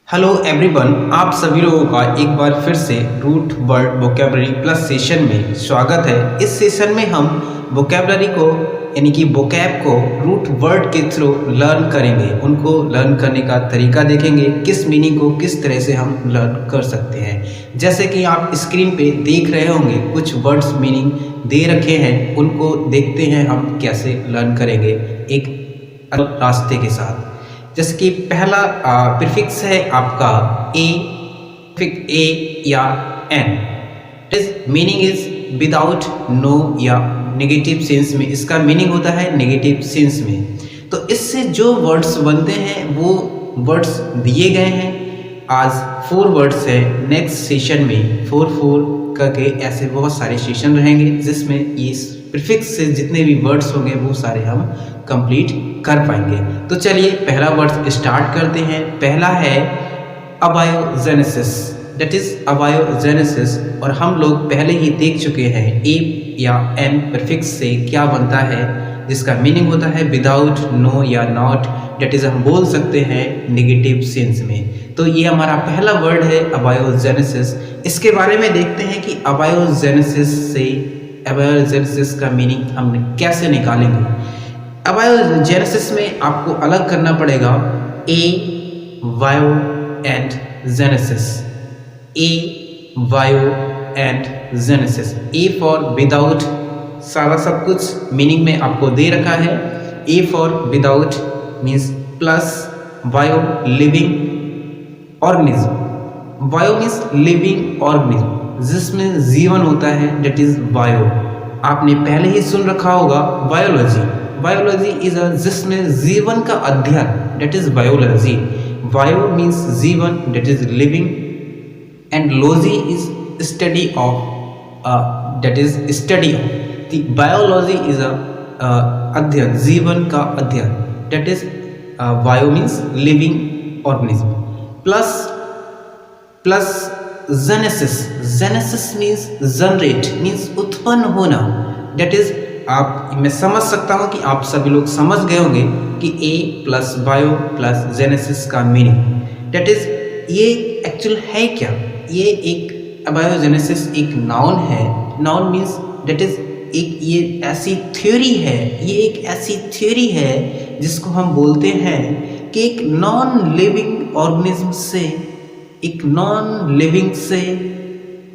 Hello everyone, आप सभी लोगों का एक बार फिर से root word vocabulary plus session में स्वागत है। इस सेशन में हम वोकेबलरी को यानी कि वोकैब को रूट वर्ड के थ्रू लर्न करेंगे। उनको लर्न करने का तरीका देखेंगे, किस मीनिंग को किस तरह से हम लर्न कर सकते हैं। जैसे कि आप स्क्रीन पे देख रहे होंगे कुछ वर्ड्स मीनिंग दे रखे हैं, उनको देखते हैं हम कैसे लर्न करेंगे एक अलग रास्ते के साथ। जैसे कि पहला प्रीफिक्स है आपका ए या एन। इस मीनिंग इज विदाउट नो या नेगेटिव सेंस में, इसका मीनिंग होता है नेगेटिव सेंस में। तो इससे जो वर्ड्स बनते हैं वो वर्ड्स दिए गए हैं। आज 4 वर्ड्स है, नेक्स्ट सेशन में 4 करके ऐसे बहुत सारे सेशन रहेंगे जिसमें इस प्रीफिक्स से जितने भी वर्ड्स होंगे वो सारे हम कंप्लीट कर पाएंगे। तो चलिए पहला वर्ड स्टार्ट करते हैं। पहला है अबायोजेनेसिस, दैट इज अबायोजेनेसिस। और हम लोग पहले ही देख चुके हैं ए या एन प्रीफिक्स से क्या बनता है, जिसका मीनिंग होता है विदाउट नो या नॉट, दैट इज हम बोल सकते हैं नेगेटिव सेंस में। तो ये हमारा पहला वर्ड है अबायोजेनेसिस। इसके बारे में देखते हैं कि अबायोजेनेसिस का मीनिंग हम कैसे निकालेंगे। अबायोजेनेसिस में आपको अलग करना पड़ेगा a bio and genesis. A bio and genesis. A for without, सारा सब कुछ मीनिंग में आपको दे रखा है। A for without means plus, bio living organism. Bio means living organism, जिसमें जीवन होता है, दैट इज वायो। आपने पहले ही सुन रखा होगा बायोलॉजी। बायोलॉजी इज अ जिसमें जीवन का अध्ययन, that is biology. Bio means जीवन, that is living, and logy is study of, that is study of. The biology is a अध्ययन, जीवन का अध्ययन, that is bio means living organism. Plus genesis. Genesis means generate, means उत्पन्न होना, that is आप, मैं समझ सकता हूँ कि आप सभी लोग समझ गए होंगे कि ए प्लस बायो प्लस जेनेसिस का मीनिंग, दैट इज ये एक्चुअल है क्या। ये एक बायोजेनेसिस एक नाउन है। नाउन मीन्स दैट इज एक, ये ऐसी थ्योरी है, ये एक ऐसी थ्योरी है जिसको हम बोलते हैं कि एक नॉन लिविंग ऑर्गेनिज्म से, एक नॉन लिविंग से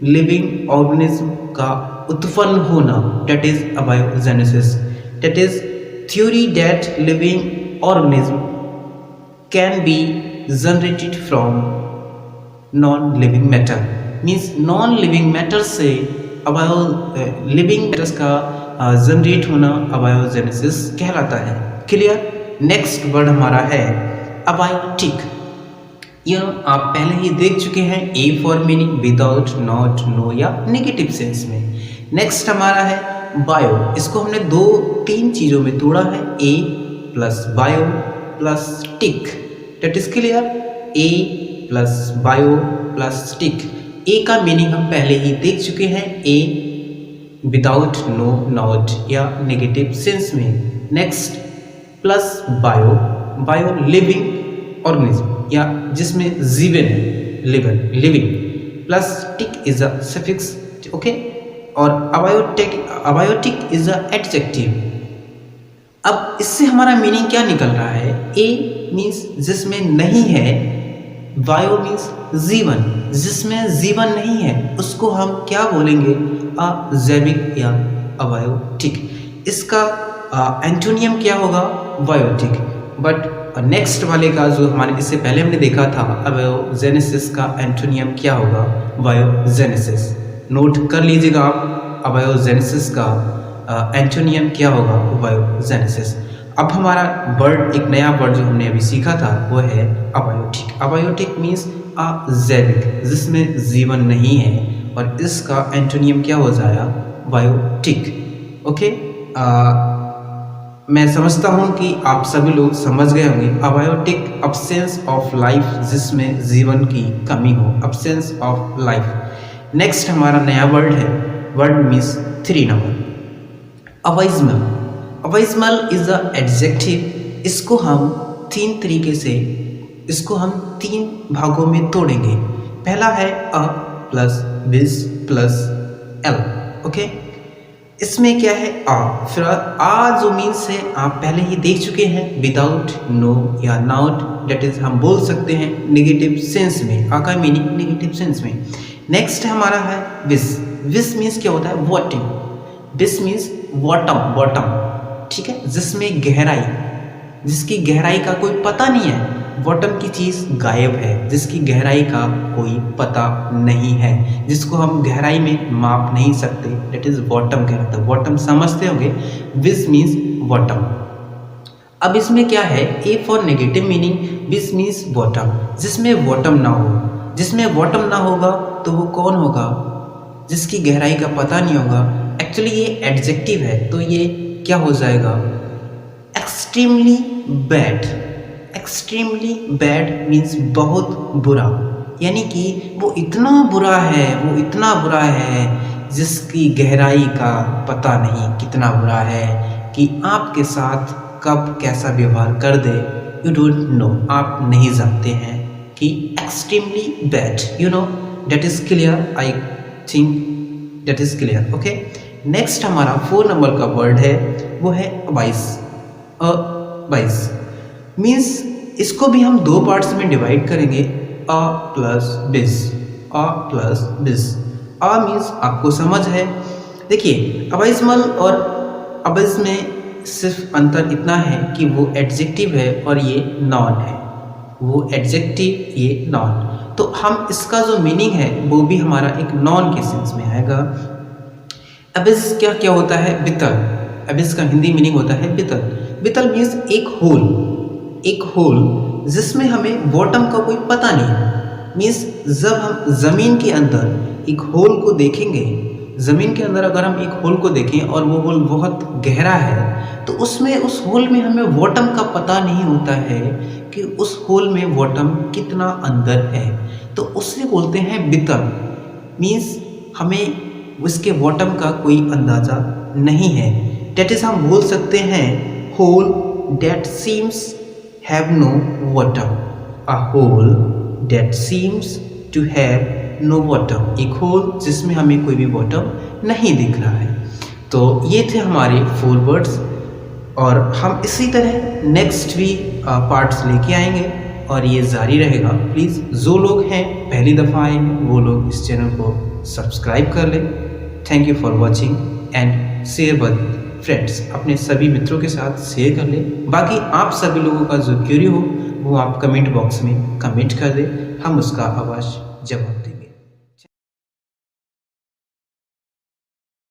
लिविंग ऑर्गेनिज्म का उत्पन्न होना, that is abiogenesis. That is theory that living organism can be generated from non living matter. Means non living matter से लिविंग मैटर्स का जनरेट होना अबायोजेनेसिस कहलाता है। क्लियर। नेक्स्ट वर्ड हमारा है अबायोटिक। यह आप पहले ही देख चुके हैं, A for meaning without, not, no या नेगेटिव सेंस में। नेक्स्ट हमारा है बायो। इसको हमने 2-3 चीज़ों में तोड़ा है, a plus bio plus tic, that is clear. A plus bio plus tic. A का मीनिंग हम पहले ही देख चुके हैं, ए विदाउट नो, नॉट या नेगेटिव सेंस में। Next plus bio, bio living organism या जिसमें जीवन है, living. Plus tic is a suffix, okay. और अबायोटिक इज अ एडजेक्टिव। अब इससे हमारा मीनिंग क्या निकल रहा है। ए मीन्स जिसमें नहीं है, बायो मीन्स जीवन, जिसमें जीवन नहीं है उसको हम क्या बोलेंगे, अजैविक या अबायोटिक। इसका एंटोनियम क्या होगा, बायोटिक। बट नेक्स्ट वाले का जो हमारे इससे पहले हमने देखा था अबायोजेनेसिस का एंटोनियम क्या होगा, बायोजेनेसिस। नोट कर लीजिएगा आप, अबायोजेनेसिस का एंटोनियम क्या होगा, बायोजेनेसिस। अब हमारा वर्ड, एक नया वर्ड जो हमने अभी सीखा था वो है अबायोटिक। अबायोटिक मीन्स अजैविक, जिसमें जीवन नहीं है, और इसका एंटोनियम क्या हो जाएगा, बायोटिक। ओके। मैं समझता हूँ कि आप सभी लोग समझ गए होंगे। अबायोटिक, अब्सेंस ऑफ लाइफ, जिसमें जीवन की कमी हो, अब्सेंस ऑफ लाइफ। नेक्स्ट हमारा नया वर्ड है, word means 3 number, abysmal. Abysmal is a adjective. इसको हम 3 तरीके से इसको हम 3 भागों में तोड़ेंगे। पहला है a plus vis plus L. Okay, इसमें क्या है आ, फिर आ जो मीन्स है आप पहले ही देख चुके हैं, विदाउट, नो या नाउट, डेट इज हम बोल सकते हैं नेगेटिव सेंस में, आ का मीनिंग नेगेटिव सेंस में। नेक्स्ट हमारा है विस। विस मीन्स क्या होता है, वॉटिंग। विस मीन्स बॉटम, बॉटम, ठीक है, जिसमें गहराई, जिसकी गहराई का कोई पता नहीं है, बॉटम की चीज़ गायब है, जिसकी गहराई का कोई पता नहीं है, जिसको हम गहराई में माप नहीं सकते, डेट इज बॉटम कहलाता है। बॉटम समझते होंगे, विस मीन्स बॉटम। अब इसमें क्या है, ए फॉर नेगेटिव मीनिंग, विस मीन्स बॉटम, जिसमें बॉटम ना हो। जिसमें बॉटम ना होगा तो वो कौन होगा, जिसकी गहराई का पता नहीं होगा। एक्चुअली ये एडजेक्टिव है, तो ये क्या हो जाएगा, extremely bad. Extremely bad means बहुत बुरा, यानी कि वो इतना बुरा है, वो इतना बुरा है जिसकी गहराई का पता नहीं कितना बुरा है, कि आपके साथ कब कैसा व्यवहार कर दे, यू डोंट नो, आप नहीं जानते हैं कि extremely bad, you know, that is clear, I think that is clear. Okay, next हमारा 4 नंबर का वर्ड है, वो है अबाइस। अबाइस मीन्स इसको भी हम 2 पार्ट्स में डिवाइड करेंगे, अ प्लस बिस, अ प्लस बिस। अ मीन्स आपको समझ है। देखिए, अबाइस्मल और अबाइस में सिर्फ अंतर इतना है कि वो एडजेक्टिव है और ये नॉन है, वो एडजेक्टिव, ये नॉन। तो हम इसका जो मीनिंग है वो भी हमारा एक नॉन के सेंस में आएगा। अबिस क्या क्या होता है, बितल। अबिस का हिंदी मीनिंग होता है बितल। बितल मीन्स एक होल, एक होल जिसमें हमें बॉटम का कोई पता नहीं। मीन्स जब हम ज़मीन के अंदर एक होल को देखेंगे, ज़मीन के अंदर अगर हम एक होल को देखें और वो होल बहुत गहरा है, तो उसमें, उस होल में हमें बॉटम का पता नहीं होता है कि उस होल में बॉटम कितना अंदर है, तो उससे बोलते हैं बितल। मीन्स हमें उसके बॉटम का कोई अंदाज़ा नहीं है। डेट इज हम बोल सकते हैं hole that seems have no bottom. A hole that seems to have no bottom, एक होल जिसमें हमें कोई भी बॉटम नहीं दिख रहा है। तो ये थे हमारे 4 वर्ड्स, और हम इसी तरह नेक्स्ट भी पार्ट्स लेके आएंगे और ये जारी रहेगा। प्लीज़ जो लोग हैं पहली दफ़ा आए हैं वो लोग इस चैनल को सब्सक्राइब कर लें। Thank you for watching and share with friends, अपने सभी मित्रों के साथ शेयर कर लें। बाकी आप सभी लोगों का जो क्वेरी हो वो आप कमेंट बॉक्स में कमेंट कर दें, हम उसका अवश्य जवाब दें।